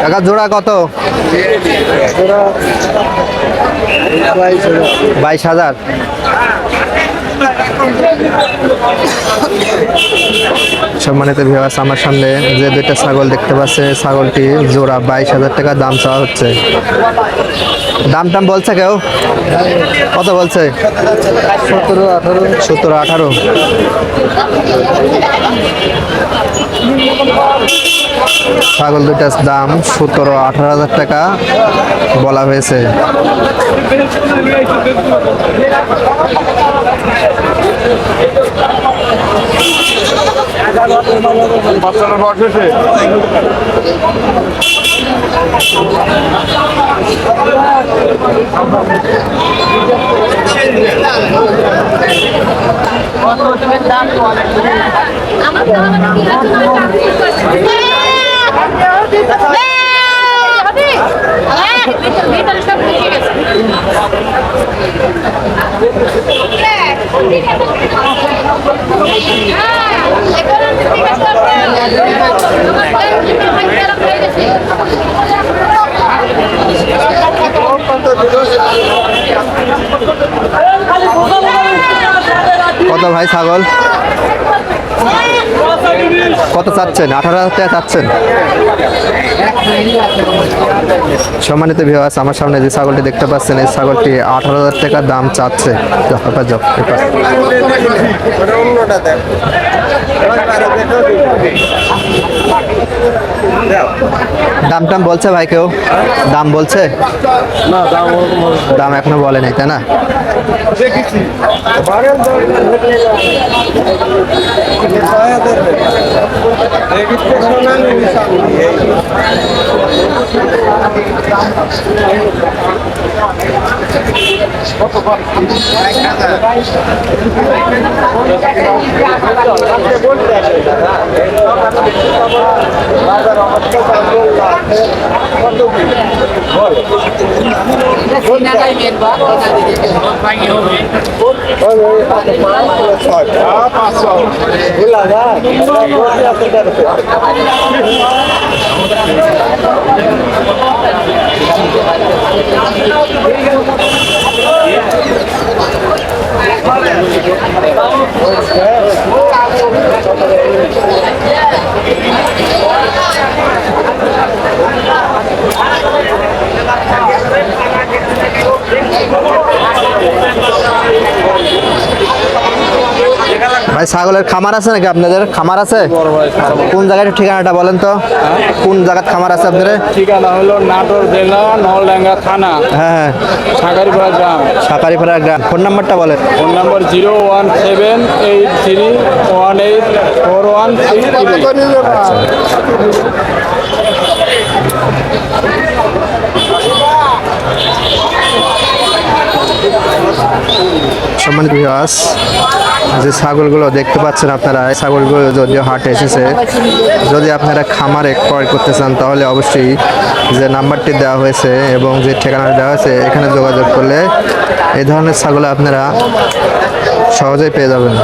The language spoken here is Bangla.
কাকা জোড়া কত? 22,000। সম্মানিত ভিউয়ার্স, আমার সামনে যে দুইটা ছাগল দেখতে পাচ্ছে, ছাগলটি জোড়া 22,000 টাকা দাম চাওয়া হচ্ছে। দাম টাম বলছে কেউ? কত বলছে? 17-18। ছাগল দুইটার দাম 17-18,000 টাকা বলা হয়েছে। কত ভাই ছাগল? কত চাচ্ছেন? 18,000 টাকা চাচ্ছেন। সম্মানিত ভিউয়ার্স, আমার সামনে যে ছাগলটি দেখতে পাচ্ছেন, এই ছাগলটি 18,000 টাকা দাম চাচ্ছে। দাম টাম বলছে ভাই কেউ? দাম বলছে না? দাম এখনো বলে নাই, তাই না? ভাই ছাগলের খামার আছে নাকি আপনাদের? খামার আছে? কোন জায়গায় ঠিকানাটা বলেন তো? কোন জায়গায় খামার আছে আপনাদের? ঠিকানা হলো নাটোর জেলা নলডাঙ্গা থানা। হ্যাঁ, সাকারিপাড়া গ্রাম। সাকারিপাড়া গ্রাম। ফোন নাম্বারটা বলেন। Phone number 0148183। সম্মানিত ভিউয়ার্স, যে ছাগলগুলো দেখতে পাচ্ছেন আপনারা, এই ছাগলগুলো যদিও হাটে এসেছে, যদি আপনারা খামারে ক্রয় করতে চান তাহলে অবশ্যই যে নাম্বারটি দেওয়া হয়েছে এবং যে ঠিকানাটা দেওয়া হয়েছে এখানে যোগাযোগ করলে এই ধরনের ছাগল আপনারা সহজেই পেয়ে যাবেন।